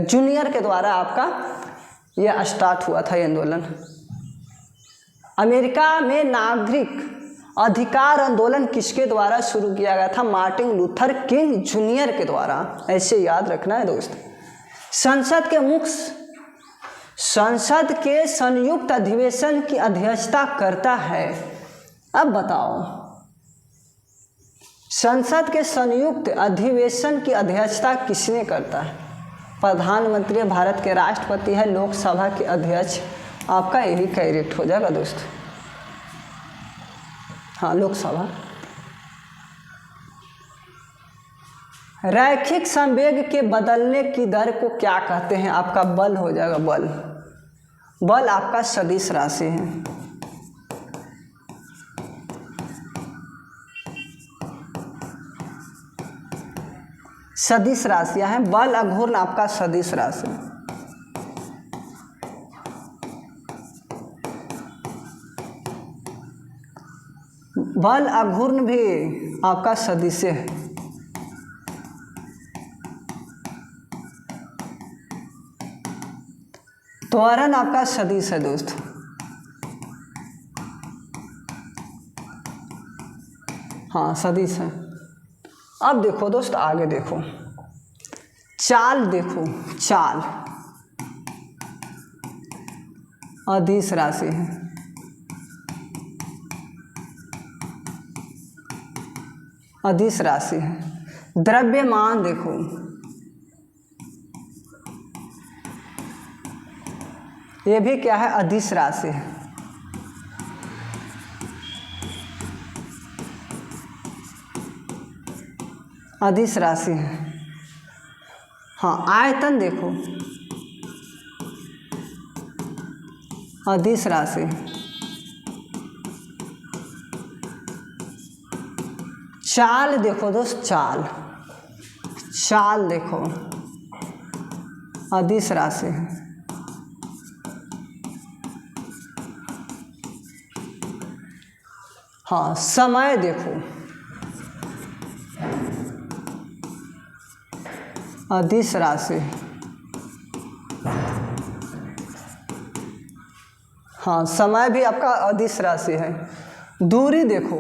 जूनियर के द्वारा आपका यह स्टार्ट हुआ था ये आंदोलन। अमेरिका में नागरिक अधिकार आंदोलन किसके द्वारा शुरू किया गया था? मार्टिन लूथर किंग जूनियर के द्वारा, ऐसे याद रखना है दोस्त। संसद के संयुक्त अधिवेशन की अध्यक्षता करता है। अब बताओ, संसद के संयुक्त अधिवेशन की अध्यक्षता किसने करता है? प्रधानमंत्री भारत के राष्ट्रपति है, लोकसभा के अध्यक्ष, आपका यही करेक्ट हो जाएगा दोस्त। हाँ, लोकसभा। रैखिक संवेग के बदलने की दर को क्या कहते हैं? आपका बल हो जाएगा, बल। बल आपका सदिश राशि है। सदिश राशियां हैं, बल अघूर्ण आपका सदिश राशि। बल अघूर्ण भी आपका सदिश है। त्वरण आपका सदिश है दोस्त। हाँ, सदिश है। अब देखो दोस्त, आगे देखो, चाल देखो, चाल अदिश राशि है। अदिश राशि है। द्रव्यमान देखो, ये भी क्या है? अदिश राशि है। अदिश राशि है। हाँ, आयतन देखो, अदिश राशि। चाल देखो दोस्त, चाल, चाल देखो, अदिश राशि है। हाँ, समय देखो, अदिश राशि। हाँ, समय भी आपका अदिश राशि है। दूरी देखो,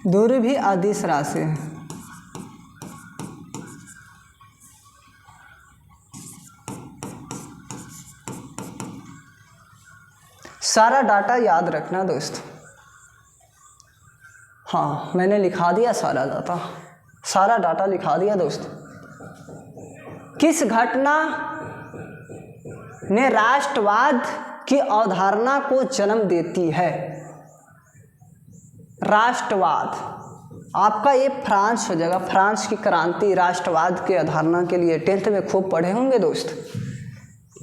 दूरी भी अदिश राशि है। सारा डाटा याद रखना दोस्त। हाँ, मैंने लिखा दिया सारा डाटा, सारा डाटा लिखा दिया दोस्त। किस घटना ने राष्ट्रवाद की अवधारणा को जन्म देती है? राष्ट्रवाद आपका ये फ्रांस हो जाएगा। फ्रांस की क्रांति राष्ट्रवाद की अवधारणा के लिए 10th में खूब पढ़े होंगे दोस्त,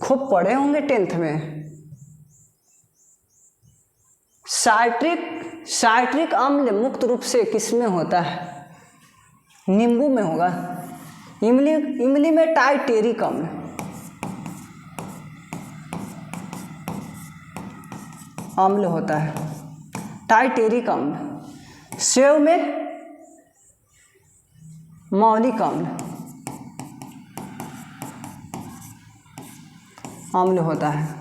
खूब पढ़े होंगे 10th में। साइट्रिक अम्ल मुक्त रूप से किसमें होता है? नींबू में होगा। इमली में टाइटेरिक अम्ल, अम्ल होता है, टाइटेरिक अम्ल। सेव में मौलिक अम्ल होता है।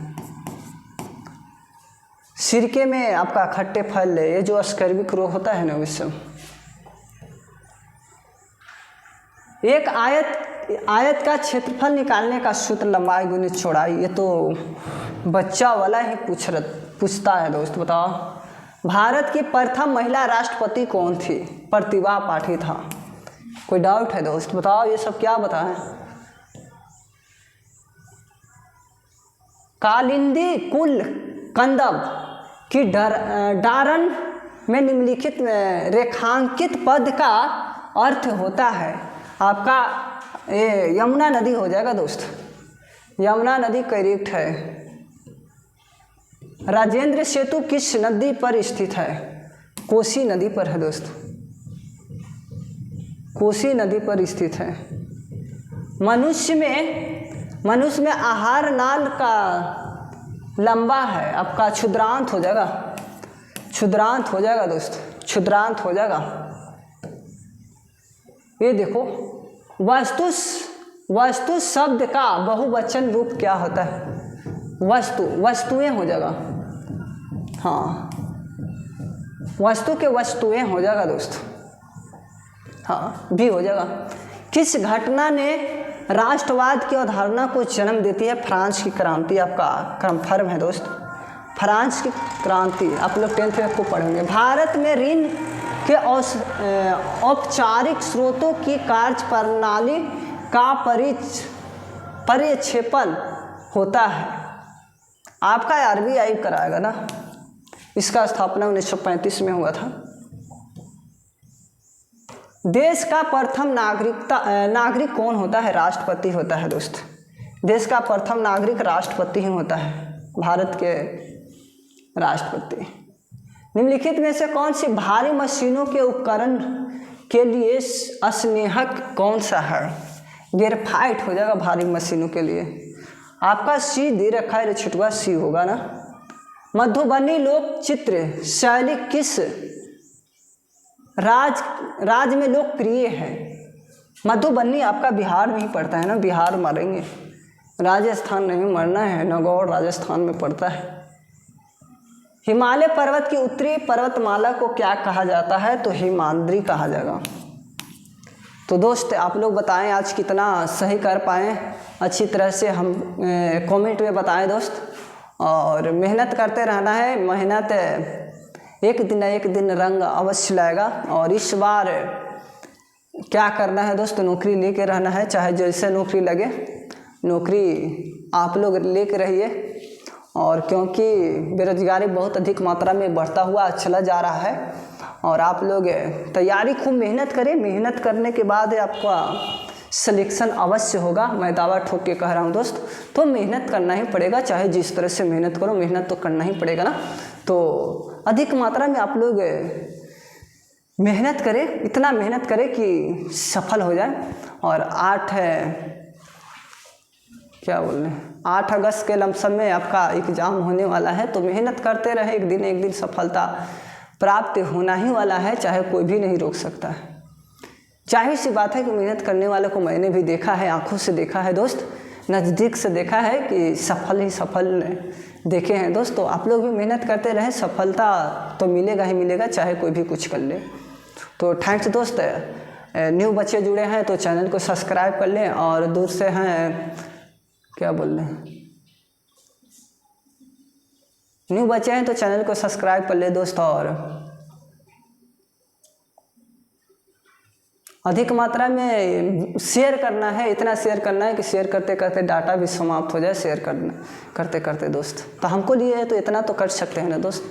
सिरके में आपका खट्टे फल, ये जो स्कर्विक रोग होता है ना, उससे। एक आयत का क्षेत्रफल निकालने का सूत्र लंबाई गुणित चौड़ाई, ये तो बच्चा वाला ही पूछता है दोस्त। बताओ, भारत की प्रथम महिला राष्ट्रपति कौन थी? प्रतिभा पाटिल था। कोई डाउट है दोस्त? बताओ, ये सब क्या बताएं? कालिंदी कुल कंदब कि डारन में निम्नलिखित रेखांकित पद का अर्थ होता है। आपका ये यमुना नदी हो जाएगा दोस्त। यमुना नदी करेक्ट है। राजेंद्र सेतु किस नदी पर स्थित है? कोसी नदी पर है दोस्त, कोसी नदी पर स्थित है। मनुष्य में आहार नाल का लंबा है, आपका क्षुद्रांत हो जाएगा, क्षुद्रांत हो जाएगा दोस्त, क्षुद्रांत हो जाएगा। ये देखो वस्तु शब्द का बहुवचन रूप क्या होता है? वस्तुएं हो जाएगा। हाँ, वस्तु के वस्तुएं हो जाएगा दोस्त। हाँ, भी हो जाएगा। किस घटना ने राष्ट्रवाद की अवधारणा को जन्म देती है? फ्रांस की क्रांति, आपका कन्फर्म है दोस्त, फ्रांस की क्रांति। आप लोग 10th में खूब पढ़ेंगे। भारत में ऋण के औपचारिक स्रोतों की कार्यप्रणाली का परिक्षेपण होता है। आपका RBI कराएगा ना, इसका स्थापना 1935 में हुआ था। देश का प्रथम नागरिक कौन होता है? राष्ट्रपति होता है दोस्त। देश का प्रथम नागरिक राष्ट्रपति ही होता है, भारत के राष्ट्रपति। निम्नलिखित में से कौन सी भारी मशीनों के उपकरण के लिए अस्नेहक कौन सा है? ग्रेफाइट हो जाएगा भारी मशीनों के लिए। आपका सी दे रखा है, छिटवा सी होगा ना। मधुबनी लोक चित्र शैली किस राज्य में लोकप्रिय है? मधुबनी आपका बिहार में ही पड़ता है ना, बिहार मारेंगे, राजस्थान नहीं मरना है, नागौर राजस्थान में पड़ता है। हिमालय पर्वत की उत्तरी पर्वतमाला को क्या कहा जाता है? तो हिमाद्री कहा जाएगा। तो दोस्त आप लोग बताएं आज कितना सही कर पाएँ, अच्छी तरह से हम कमेंट में बताएं दोस्त। और मेहनत करते रहना है, मेहनत एक दिन रंग अवश्य लाएगा। और इस बार क्या करना है दोस्त? नौकरी लेके रहना है, चाहे जैसे नौकरी लगे, नौकरी आप लोग लेके रहिए। और क्योंकि बेरोजगारी बहुत अधिक मात्रा में बढ़ता हुआ चला जा रहा है, और आप लोग तैयारी खूब मेहनत करें। मेहनत करने के बाद आपका सिलेक्शन अवश्य होगा, मैं दावा ठोक के कह रहा हूँ दोस्त। तो मेहनत करना ही पड़ेगा, चाहे जिस तरह से मेहनत करो, मेहनत तो करना ही पड़ेगा ना। तो अधिक मात्रा में आप लोग मेहनत करें, इतना मेहनत करें कि सफल हो जाए। और 8 अगस्त के लमसम में आपका एग्ज़ाम होने वाला है, तो मेहनत करते रहे, एक दिन सफलता प्राप्त होना ही वाला है, चाहे कोई भी नहीं रोक सकता है। जाहिर सी बात है कि मेहनत करने वाले को मैंने भी देखा है, आंखों से देखा है दोस्त, नज़दीक से देखा है कि सफल ही सफल देखे हैं दोस्त। तो आप लोग भी मेहनत करते रहें, सफलता तो मिलेगा ही मिलेगा, चाहे कोई भी कुछ कर ले। तो थैंक्स दोस्त। न्यू बच्चे जुड़े हैं तो चैनल को सब्सक्राइब कर लें, और दूर से हैं क्या बोल रहे हैं, न्यू बच्चे हैं तो चैनल को सब्सक्राइब कर ले दोस्त। और अधिक मात्रा में शेयर करना है, इतना शेयर करना है कि शेयर करते करते डाटा भी समाप्त हो जाए, शेयर करते करते दोस्त। तो हमको लिए है तो इतना तो कर सकते हैं ना दोस्त।